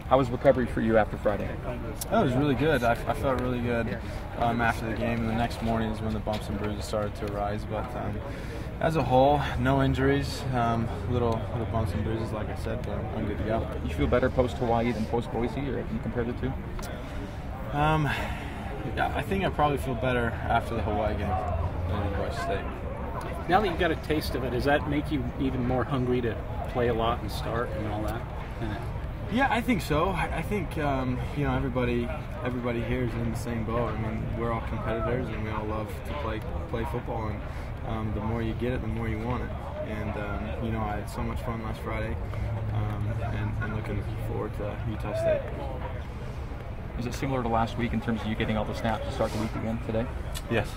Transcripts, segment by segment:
How was recovery for you after Friday? That was really good. I felt really good after the game, and the next morning is when the bumps and bruises started to arise. But as a whole, no injuries, little bumps and bruises, like I said, but I'm good to go. You feel better post-Hawaii than post-Boise, or can you compare the two? Yeah, I think I probably feel better after the Hawaii game than in Boise State. Now that you've got a taste of it, does that make you even more hungry to play a lot and start and all that? Yeah, I think so. I think everybody here is in the same boat. I mean, we're all competitors and we all love to play football, and the more you get it, the more you want it. And I had so much fun last Friday, and looking forward to Utah State. Is it similar to last week in terms of you getting all the snaps to start the week again today? Yes.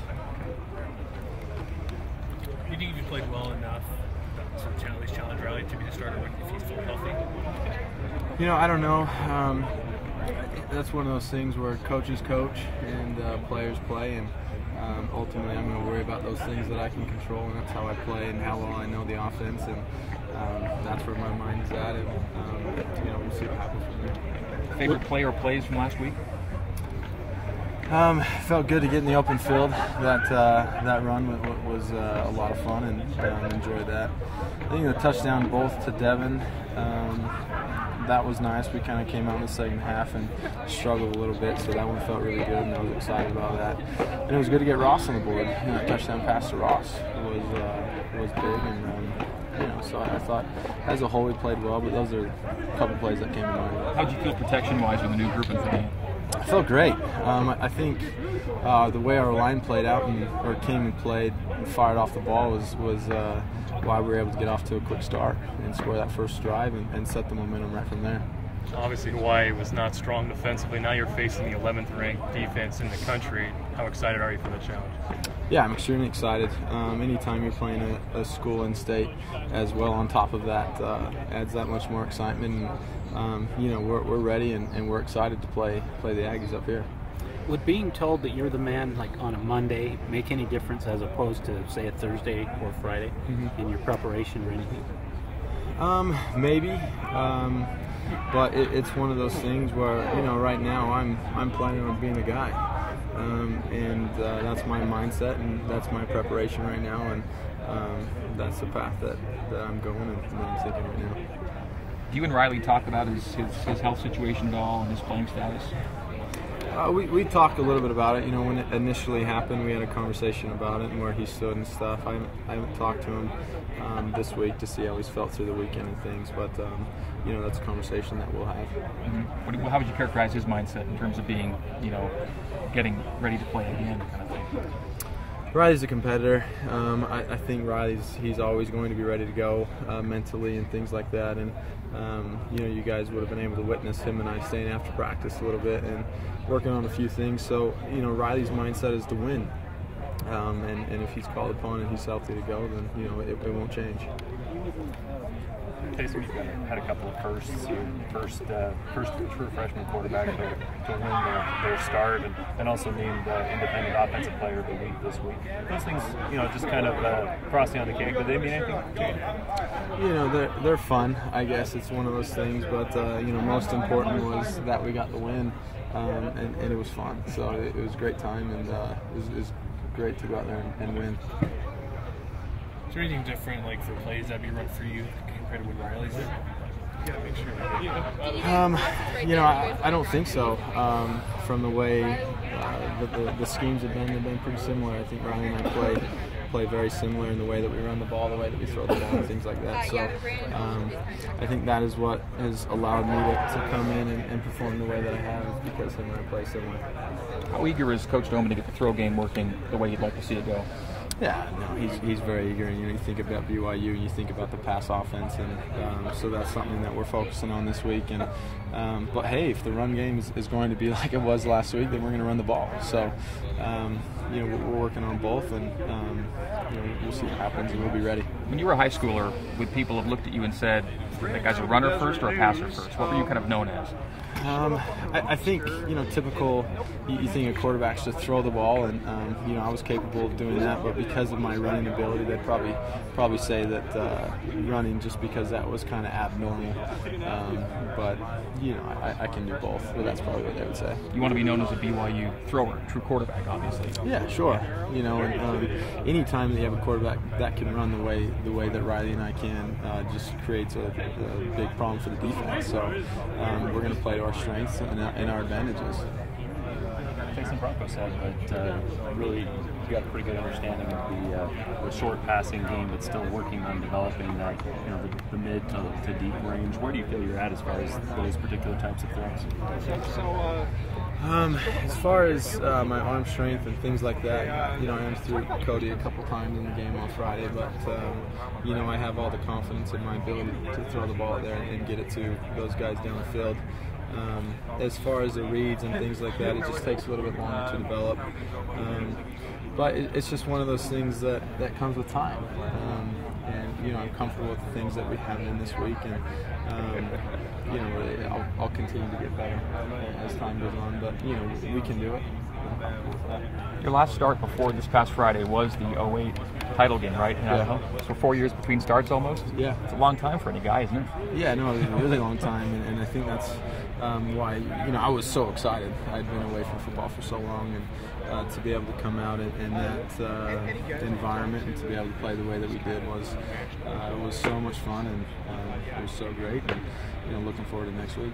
Do you think you played well enough this challenge rally to be the starter if he's fully healthy? I don't know. That's one of those things where coaches coach and players play, and ultimately I'm going to worry about those things that I can control, and that's how I play and how well I know the offense, and that's where my mind is at, and we'll see what happens from there. Favorite play or plays from last week? Felt good to get in the open field. That run was a lot of fun, and enjoyed that. I think the touchdown both to Devin, that was nice. We kind of came out in the second half and struggled a little bit, so that one felt really good, and I was excited about that. And it was good to get Ross on the board. The touchdown pass to Ross was big, and so I thought as a whole we played well, but those are a couple plays that came to mind. How did you feel protection-wise with the new group in front of you? I felt great. I think the way our line played out or came and played and fired off the ball was why we were able to get off to a quick start and score that first drive and set the momentum right from there. Obviously, Hawaii was not strong defensively. Now you're facing the 11th ranked defense in the country. How excited are you for the challenge? Yeah, I'm extremely excited. Anytime you're playing a school in state as well on top of that adds that much more excitement. And, we're ready and we're excited to play the Aggies up here. Would being told that you're the man on a Monday make any difference as opposed to, say, a Thursday or Friday in your preparation or anything? Maybe. But it's one of those things where, right now I'm planning on being the guy. And that's my mindset, and that's my preparation right now, and that's the path that I'm going and that I'm thinking right now. Do you and Riley talk about his health situation at all and his playing status? We talked a little bit about it. When it initially happened, we had a conversation about it and where he stood and stuff. I haven't talked to him this week to see how he's felt through the weekend and things, but that's a conversation that we'll have. Mm-hmm. How would you characterize his mindset in terms of being, getting ready to play again, kind of thing? Riley's a competitor. I think he's always going to be ready to go mentally and things like that. And you guys would have been able to witness him and I staying after practice a little bit and working on a few things. So Riley's mindset is to win. And if he's called upon and he's healthy to go, then it won't change. Taysom, you've had a couple of firsts. First true freshman quarterback to win their start, and also named Independent Offensive Player of the Week this week. Those things, just kind of frosting on the cake. Do they mean anything to you? They're fun. I guess it's one of those things. But most important was that we got the win, and it was fun. So it was a great time, and it was great to go out there and win. Is there anything different, like for plays that be run for you compared to what Riley's did? You gotta make sure. I don't think so. From the way the schemes have been pretty similar. I think Riley and I play very similar in the way that we run the ball, the way that we throw the ball, and things like that. So I think that is what has allowed me to come in and perform the way that I have, because him and I play similar. How eager is Coach Doman to get the throw game working the way you'd like to see it go? Yeah, no, he's very eager. And, you think about BYU and you think about the pass offense, and so that's something that we're focusing on this week. And but hey, if the run game is going to be like it was last week, then we're going to run the ball. So we're working on both, and we'll see what happens, and we'll be ready. When you were a high schooler, would people have looked at you and said, that guy's a runner first or a passer first? What were you kind of known as? I think, typical, you think a quarterback's to throw the ball, and, I was capable of doing that, but because of my running ability, they'd probably say that running, just because that was kind of abnormal. But, I can do both, but that's probably what they would say. You want to be known as a BYU thrower, true quarterback, obviously. Yeah, sure. Any time that you have a quarterback that can run the way that Riley and I can, just creates a big problem for the defense. So we're going to play to our strengths and our advantages. Taysom Bronco said that really you got a pretty good understanding of the short passing game, but still working on developing that the mid to deep range. Where do you feel you're at as far as those particular types of throws? As far as my arm strength and things like that, I ran through Cody a couple times in the game on Friday, but I have all the confidence in my ability to throw the ball there and get it to those guys down the field. As far as the reads and things like that, it just takes a little bit longer to develop. But it's just one of those things that comes with time. And I'm comfortable with the things that we have in this week, and I'll continue to get better as time goes on. But we can do it. Your last start before this past Friday was the 2008 title game, right? Yeah. So 4 years between starts almost? Yeah. It's a long time for any guy, isn't it? Yeah, no, it was a really long time, and I think that's why I was so excited. I'd been away from football for so long, and to be able to come out in that environment and to be able to play the way that we did was so much fun, and it was so great. And looking forward to next week.